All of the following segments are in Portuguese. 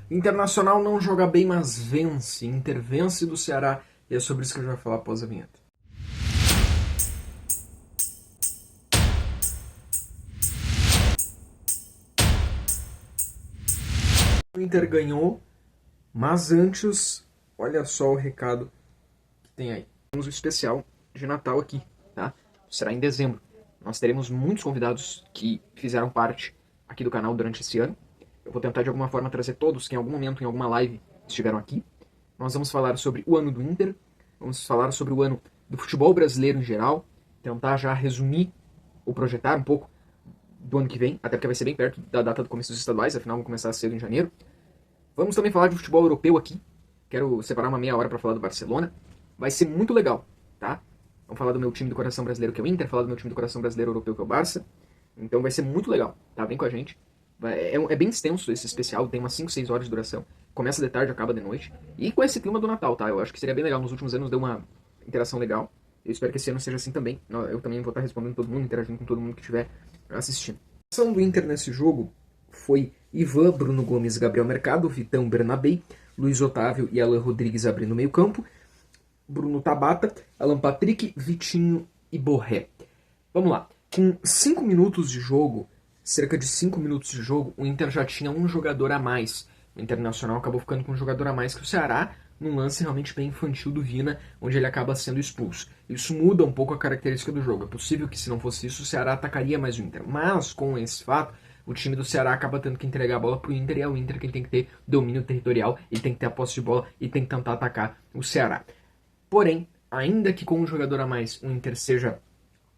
Internacional não joga bem, mas vence. Inter vence do Ceará. E é sobre isso que a gente vai falar após a vinheta. O Inter ganhou, mas antes, olha só o recado que tem aí. Temos um especial de Natal aqui, tá? Será em dezembro. Nós teremos muitos convidados que fizeram parte aqui do canal durante esse ano. Eu vou tentar de alguma forma trazer todos que em algum momento, em alguma live, estiveram aqui. Nós vamos falar sobre o ano do Inter, vamos falar sobre o ano do futebol brasileiro em geral, tentar já resumir ou projetar um pouco do ano que vem, até porque vai ser bem perto da data do começo dos estaduais, afinal vão começar cedo em janeiro. Vamos também falar de futebol europeu aqui, quero separar uma meia hora para falar do Barcelona, vai ser muito legal, tá? Vamos falar do meu time do coração brasileiro que é o Inter, falar do meu time do coração brasileiro europeu que é o Barça, então vai ser muito legal, tá? Vem com a gente. É bem extenso esse especial, tem umas 5, 6 horas de duração. Começa de tarde, acaba de noite. E com esse clima do Natal, tá? Eu acho que seria bem legal. Nos últimos anos deu uma interação legal. Eu espero que esse ano seja assim também. Eu também vou estar respondendo todo mundo, interagindo com todo mundo que estiver assistindo. A ação do Inter nesse jogo foi Ivan, Bruno Gomes, Gabriel Mercado, Vitão, Bernabei, Luiz Otávio e Alan Rodrigues abrindo o meio campo, Bruno Tabata, Alan Patrick, Vitinho e Borré. Vamos lá. Com 5 minutos de jogo, cerca de 5 minutos de jogo, o Inter já tinha um jogador a mais. O Internacional acabou ficando com um jogador a mais que o Ceará, num lance realmente bem infantil do Vina, onde ele acaba sendo expulso. Isso muda um pouco a característica do jogo. É possível que, se não fosse isso, o Ceará atacaria mais o Inter. Mas, com esse fato, o time do Ceará acaba tendo que entregar a bola pro Inter, e é o Inter quem tem que ter domínio territorial, ele tem que ter a posse de bola e tem que tentar atacar o Ceará. Porém, ainda que com um jogador a mais o Inter seja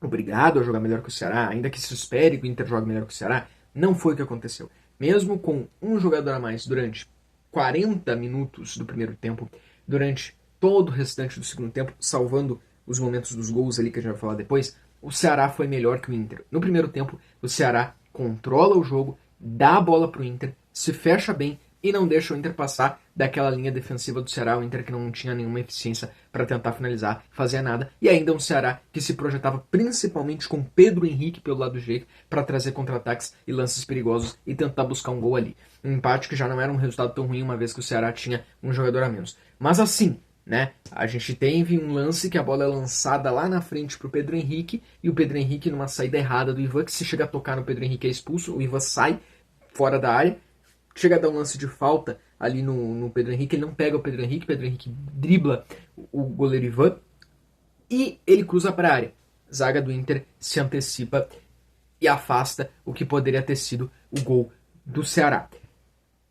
obrigado a jogar melhor que o Ceará, ainda que se espere que o Inter jogue melhor que o Ceará, não foi o que aconteceu. Mesmo com um jogador a mais durante 40 minutos do primeiro tempo, durante todo o restante do segundo tempo, salvando os momentos dos gols ali que a gente vai falar depois, o Ceará foi melhor que o Inter. No primeiro tempo, o Ceará controla o jogo, dá a bola pro Inter, se fecha bem e não deixa o Inter passar daquela linha defensiva do Ceará, o Inter que não tinha nenhuma eficiência para tentar finalizar, fazia nada, e ainda um Ceará que se projetava principalmente com Pedro Henrique pelo lado direito para trazer contra-ataques e lances perigosos e tentar buscar um gol ali. Um empate que já não era um resultado tão ruim, uma vez que o Ceará tinha um jogador a menos. Mas assim, né, a gente teve um lance que a bola é lançada lá na frente pro Pedro Henrique, e o Pedro Henrique numa saída errada do Ivan, que se chega a tocar no Pedro Henrique é expulso, o Ivan sai fora da área, chega a dar um lance de falta ali no Pedro Henrique, ele não pega o Pedro Henrique dribla o goleiro Ivan e ele cruza para a área. Zaga do Inter se antecipa e afasta o que poderia ter sido o gol do Ceará.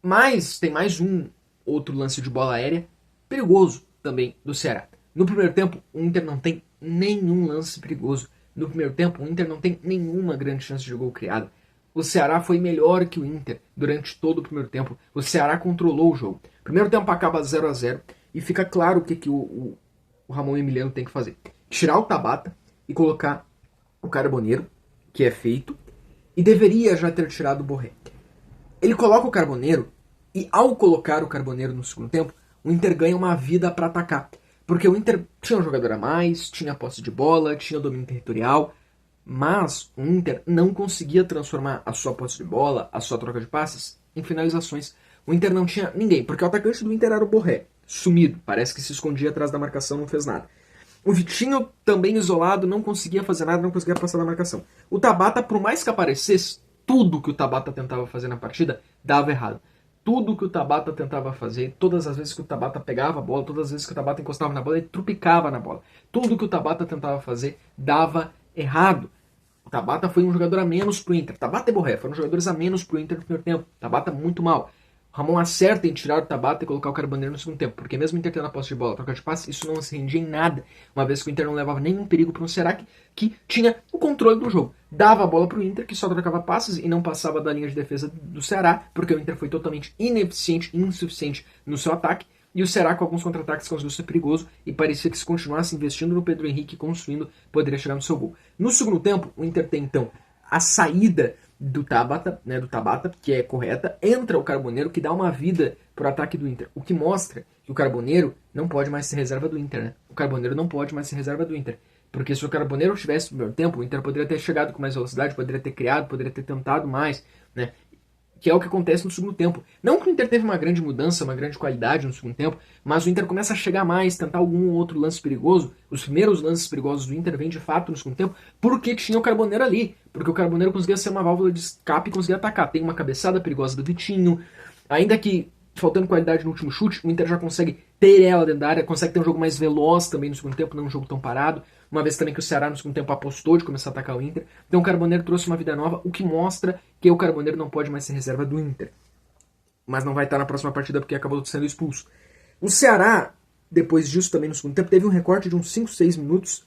Mas tem mais um outro lance de bola aérea perigoso também do Ceará. No primeiro tempo, o Inter não tem nenhum lance perigoso. No primeiro tempo, o Inter não tem nenhuma grande chance de gol criado. O Ceará foi melhor que o Inter durante todo o primeiro tempo. O Ceará controlou o jogo. O primeiro tempo acaba 0-0 e fica claro o que o Ramon Emiliano tem que fazer. Tirar o Tabata e colocar o Carboneiro, que é feito, e deveria já ter tirado o Borré. Ele coloca o Carboneiro e, ao colocar o Carboneiro no segundo tempo, o Inter ganha uma vida para atacar. Porque o Inter tinha um jogador a mais, tinha posse de bola, tinha domínio territorial, mas o Inter não conseguia transformar a sua posse de bola, a sua troca de passes, em finalizações. O Inter não tinha ninguém, porque o atacante do Inter era o Borré, sumido, parece que se escondia atrás da marcação, não fez nada. O Vitinho, também isolado, não conseguia fazer nada, não conseguia passar da marcação. O Tabata, por mais que aparecesse, tudo que o Tabata tentava fazer na partida dava errado. Tudo que o Tabata tentava fazer, todas as vezes que o Tabata pegava a bola, todas as vezes que o Tabata encostava na bola, ele trupicava na bola. Tudo que o Tabata tentava fazer dava errado. O Tabata foi um jogador a menos pro Inter. Tabata e Borré foram jogadores a menos pro Inter no primeiro tempo. Tabata muito mal. O Ramon acerta em tirar o Tabata e colocar o Carboneiro no segundo tempo, porque mesmo o Inter tendo a posse de bola, a troca de passe, isso não se rendia em nada, uma vez que o Inter não levava nenhum perigo para um Ceará que tinha o controle do jogo. Dava a bola pro Inter, que só trocava passes e não passava da linha de defesa do Ceará, porque o Inter foi totalmente ineficiente e insuficiente no seu ataque, e o Ceará, com alguns contra-ataques, conseguiu ser perigoso e parecia que se continuasse investindo no Pedro Henrique e construindo, poderia chegar no seu gol. No segundo tempo, o Inter tem então a saída do Tabata, que é correta, entra o Carboneiro, que dá uma vida pro ataque do Inter, o que mostra que o Carboneiro não pode mais ser reserva do Inter, né? O Carboneiro não pode mais ser reserva do Inter, porque se o Carboneiro tivesse no primeiro tempo, o Inter poderia ter chegado com mais velocidade, poderia ter criado, poderia ter tentado mais, né? que é o que acontece no segundo tempo. Não que o Inter teve uma grande mudança, uma grande qualidade no segundo tempo, mas o Inter começa a chegar mais, tentar algum outro lance perigoso. Os primeiros lances perigosos do Inter vêm de fato no segundo tempo, porque tinha o Carboneiro ali. Porque o Carboneiro conseguia ser uma válvula de escape e conseguia atacar. Tem uma cabeçada perigosa do Vitinho. Ainda que faltando qualidade no último chute, o Inter já consegue ter ela dentro da área, consegue ter um jogo mais veloz também no segundo tempo, não um jogo tão parado. Uma vez também que o Ceará no segundo tempo apostou de começar a atacar o Inter. Então o Carboneiro trouxe uma vida nova, o que mostra que o Carboneiro não pode mais ser reserva do Inter. Mas não vai estar na próxima partida porque acabou sendo expulso. O Ceará, depois disso também no segundo tempo, teve um recorte de uns 5, 6 minutos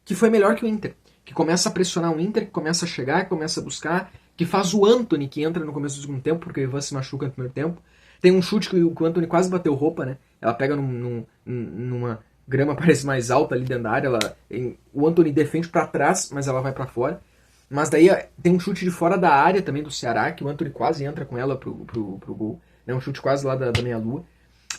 que foi melhor que o Inter. Que começa a pressionar o Inter, que começa a chegar, que começa a buscar, que faz o Antony, que entra no começo do segundo tempo, porque o Ivan se machuca no primeiro tempo. Tem um chute que o Antony quase bateu roupa, né? Ela pega numa grama parece mais alta ali dentro da área. O Antony defende para trás, mas ela vai para fora. Mas daí tem um chute de fora da área também do Ceará, que o Antony quase entra com ela pro gol. É um chute quase lá da meia-lua.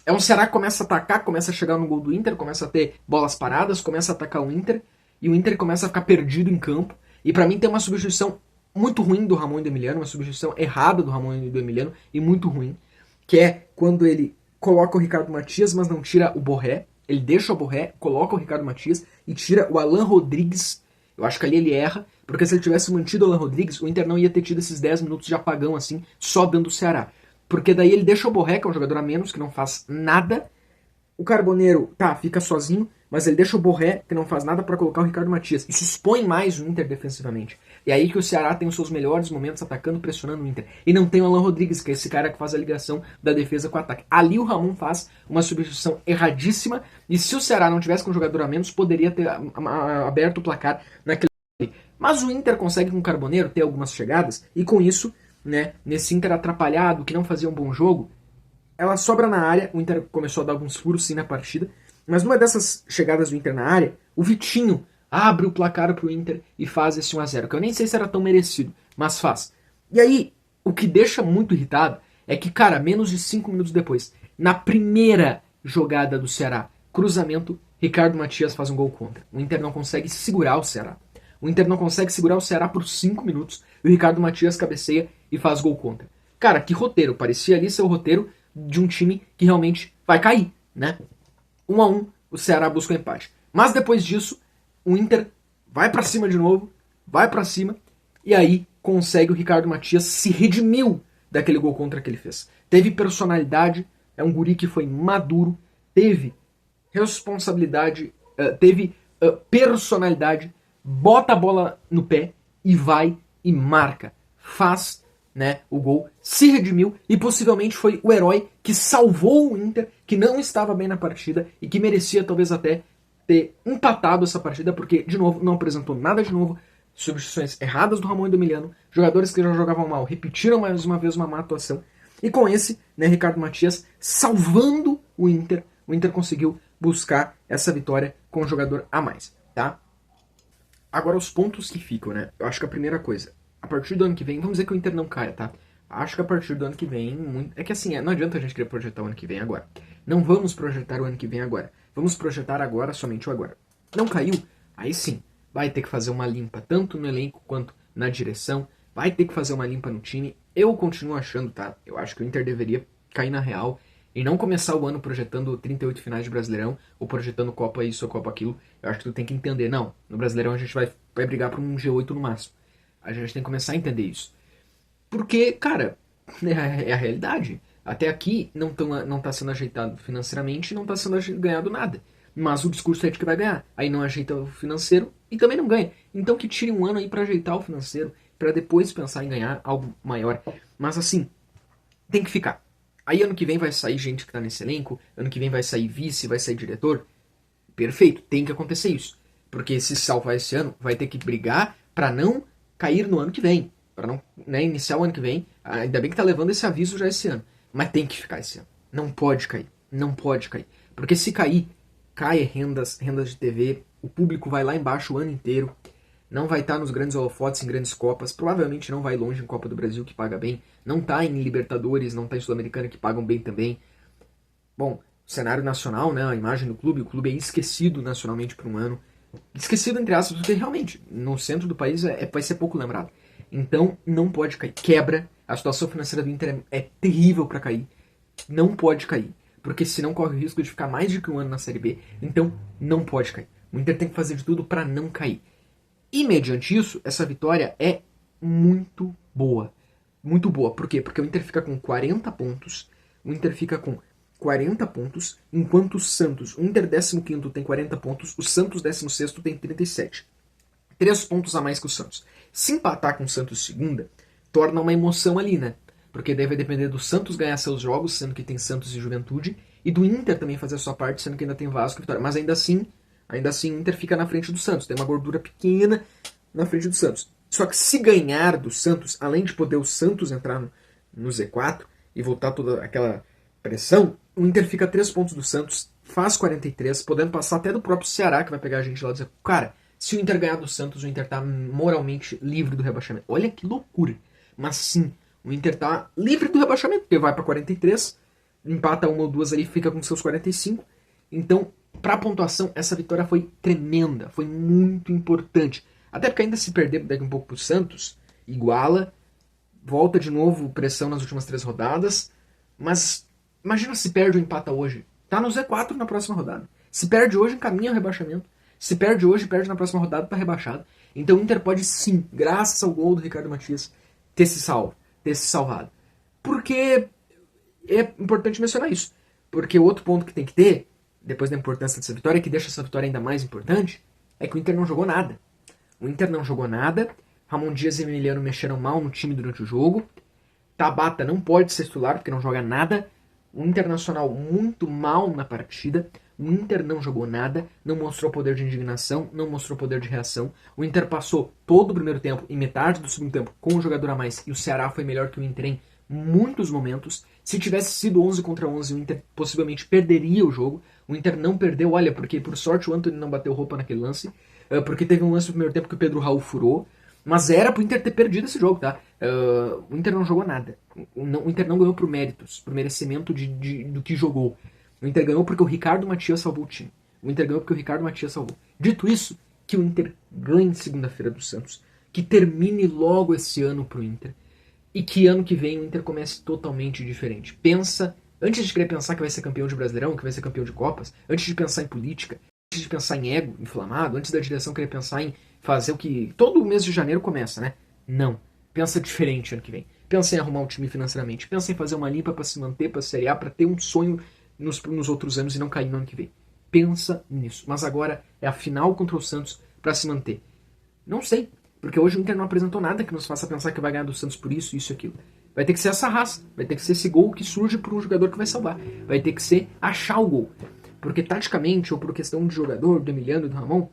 É um Ceará que começa a atacar, começa a chegar no gol do Inter, começa a ter bolas paradas, começa a atacar o Inter, e o Inter começa a ficar perdido em campo. E para mim tem uma substituição muito ruim do Ramon e do Emiliano, uma substituição errada do Ramon e do Emiliano, e muito ruim, que é quando ele coloca o Ricardo Matias, mas não tira o Borré. Ele deixa o Borré, coloca o Ricardo Matias e tira o Alan Rodrigues. Eu acho que ali ele erra, porque se ele tivesse mantido o Alan Rodrigues, o Inter não ia ter tido esses 10 minutos de apagão assim, só dando o Ceará. Porque daí ele deixa o Borré, que é um jogador a menos, que não faz nada. O Carboneiro, fica sozinho, mas ele deixa o Borré, que não faz nada, para colocar o Ricardo Matias. Isso expõe mais o Inter defensivamente. E aí que o Ceará tem os seus melhores momentos atacando, pressionando o Inter. E não tem o Alan Rodrigues, que é esse cara que faz a ligação da defesa com o ataque. Ali o Ramon faz uma substituição erradíssima, e se o Ceará não tivesse com um jogador a menos, poderia ter aberto o placar naquele. Mas o Inter consegue com o Carboneiro ter algumas chegadas, e com isso, né, nesse Inter atrapalhado, que não fazia um bom jogo, ela sobra na área. O Inter começou a dar alguns furos sim na partida, mas numa dessas chegadas do Inter na área, o Vitinho abre o placar pro Inter e faz esse 1-0, que eu nem sei se era tão merecido, mas faz. E aí, o que deixa muito irritado é que, cara, menos de 5 minutos depois, na primeira jogada do Ceará, cruzamento, Ricardo Matias faz um gol contra. O Inter não consegue segurar o Ceará. O Inter não consegue segurar o Ceará por 5 minutos e o Ricardo Matias cabeceia e faz gol contra. Cara, que roteiro. Parecia ali ser o roteiro de um time que realmente vai cair, né? 1-1, o Ceará busca o empate. Mas depois disso, o Inter vai pra cima de novo, vai pra cima, e aí consegue o Ricardo Matias se redimiu daquele gol contra que ele fez. Teve personalidade, é um guri que foi maduro, teve responsabilidade, teve personalidade, bota a bola no pé e vai e marca. Faz, né, o gol, se redimiu e possivelmente foi o herói que salvou o Inter, que não estava bem na partida e que merecia talvez até ter empatado essa partida, porque, de novo, não apresentou nada de novo, substituições erradas do Ramon e do Emiliano, jogadores que já jogavam mal repetiram mais uma vez uma má atuação, e com esse, né, Ricardo Matias salvando o Inter conseguiu buscar essa vitória com um jogador a mais, tá? Agora os pontos que ficam, né? Eu acho que a primeira coisa, a partir do ano que vem, vamos dizer que o Inter não caia, tá? Acho que a partir do ano que vem, é que assim, não adianta a gente querer projetar o ano que vem agora. Não vamos projetar o ano que vem agora. Vamos projetar agora, somente o agora. Não caiu? Aí sim, vai ter que fazer uma limpa, tanto no elenco quanto na direção. Vai ter que fazer uma limpa no time. Eu continuo achando, tá? Eu acho que o Inter deveria cair na real e não começar o ano projetando 38 finais de Brasileirão ou projetando Copa isso ou Copa aquilo. Eu acho que tu tem que entender, não, no Brasileirão a gente vai brigar por um G8 no máximo. A gente tem que começar a entender isso. Porque, cara, é a realidade. Até aqui não tá sendo ajeitado financeiramente e não tá sendo ganhado nada. Mas o discurso é de que vai ganhar. Aí não ajeita o financeiro e também não ganha. Então que tire um ano aí pra ajeitar o financeiro, pra depois pensar em ganhar algo maior. Mas assim, tem que ficar. Aí ano que vem vai sair gente que tá nesse elenco, ano que vem vai sair vice, vai sair diretor. Perfeito, tem que acontecer isso. Porque se salvar esse ano, vai ter que brigar pra não cair no ano que vem. Pra não, né, iniciar o ano que vem. Ainda bem que tá levando esse aviso já esse ano. Mas tem que ficar esse ano. Não pode cair. Não pode cair. Porque se cair, cai rendas de TV, o público vai lá embaixo o ano inteiro, não vai estar nos grandes holofotes, em grandes copas, provavelmente não vai longe em Copa do Brasil, que paga bem, não tá em Libertadores, não tá em Sul-Americana, que pagam bem também. Bom, cenário nacional, né, a imagem do clube, o clube é esquecido nacionalmente por um ano. Esquecido entre aspas, porque realmente, no centro do país vai ser pouco lembrado. Então, não pode cair. Quebra, A situação financeira do Inter é terrível para cair. Não pode cair. Porque senão corre o risco de ficar mais de que um ano na Série B. Então, não pode cair. O Inter tem que fazer de tudo para não cair. E, mediante isso, essa vitória é muito boa. Muito boa. Por quê? Porque o Inter fica com 40 pontos. O Inter fica com 40 pontos, enquanto o Santos, o Inter 15º tem 40 pontos, o Santos 16º tem 37. 3 pontos a mais que o Santos. Se empatar com o Santos segunda, torna uma emoção ali, né? Porque daí vai depender do Santos ganhar seus jogos, sendo que tem Santos e Juventude, e do Inter também fazer a sua parte, sendo que ainda tem Vasco e Vitória. Mas ainda assim o Inter fica na frente do Santos. Tem uma gordura pequena na frente do Santos. Só que se ganhar do Santos, além de poder o Santos entrar no Z4 e voltar toda aquela pressão, o Inter fica a 3 pontos do Santos, faz 43, podendo passar até do próprio Ceará, que vai pegar a gente lá e dizer, cara, se o Inter ganhar do Santos, o Inter tá moralmente livre do rebaixamento. Olha que loucura. Mas sim, o Inter tá livre do rebaixamento, porque vai pra 43, empata uma ou duas ali, fica com seus 45. Então, pra pontuação, essa vitória foi tremenda, foi muito importante. Até porque ainda se perder daqui um pouco pro Santos, iguala, volta de novo pressão nas últimas 3 rodadas, mas imagina se perde ou empata hoje. Tá no Z4 na próxima rodada. Se perde hoje, encaminha o rebaixamento. Se perde hoje, perde na próxima rodada, tá rebaixado. Então o Inter pode sim, graças ao gol do Ricardo Matias, ter se salvado. Porque é importante mencionar isso. Porque o outro ponto que tem que ter, depois da importância dessa vitória, que deixa essa vitória ainda mais importante, é que o Inter não jogou nada. O Inter não jogou nada. Ramon Dias e Emiliano mexeram mal no time durante o jogo. Tabata não pode ser titular porque não joga nada. O Internacional muito mal na partida. O Inter não jogou nada, não mostrou poder de indignação, não mostrou poder de reação. O Inter passou todo o primeiro tempo e metade do segundo tempo com um jogador a mais, e o Ceará foi melhor que o Inter em muitos momentos. Se tivesse sido 11 contra 11, o Inter possivelmente perderia o jogo. O Inter não perdeu, olha, porque por sorte o Antony não bateu roupa naquele lance, porque teve um lance no primeiro tempo que o Pedro Raul furou, mas era pro Inter ter perdido esse jogo, tá? O Inter não jogou nada. O Inter não ganhou por méritos, por merecimento do que jogou. O Inter ganhou porque o Ricardo Matias salvou o time. O Inter ganhou porque o Ricardo Matias salvou. Dito isso, que o Inter ganhe segunda-feira do Santos. Que termine logo esse ano pro Inter. E que ano que vem o Inter comece totalmente diferente. Pensa, antes de querer pensar que vai ser campeão de Brasileirão, que vai ser campeão de Copas, antes de pensar em política, antes de pensar em ego inflamado, antes da direção querer pensar em fazer o que todo mês de janeiro começa, né? Não. Pensa diferente ano que vem. Pensa em arrumar o time financeiramente. Pensa em fazer uma limpa para se manter, para Série A, para ter um sonho nos outros anos e não cair no ano que vem. Pensa nisso. Mas agora é a final contra o Santos para se manter. Não sei, porque hoje o Inter não apresentou nada que nos faça pensar que vai ganhar do Santos por isso e aquilo. Vai ter que ser essa raça, vai ter que ser esse gol que surge por um jogador que vai salvar. Vai ter que ser achar o gol. Porque taticamente, ou por questão de jogador, do Emiliano e do Ramon,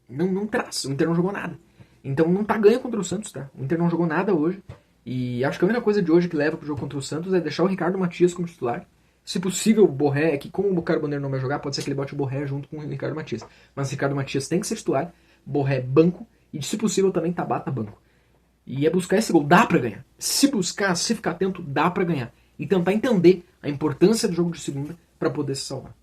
não traz. O Inter não jogou nada. Então não tá ganho contra o Santos, tá? O Inter não jogou nada hoje. E acho que a única coisa de hoje que leva pro jogo contra o Santos é deixar o Ricardo Matias como titular. Se possível, o Borré, que como o Carboneiro não vai jogar, pode ser que ele bote o Borré junto com o Ricardo Matias. Mas o Ricardo Matias tem que ser titular, Borré banco, e se possível também Tabata banco. E é buscar esse gol, dá pra ganhar. Se buscar, se ficar atento, dá pra ganhar. E tentar entender a importância do jogo de segunda pra poder se salvar.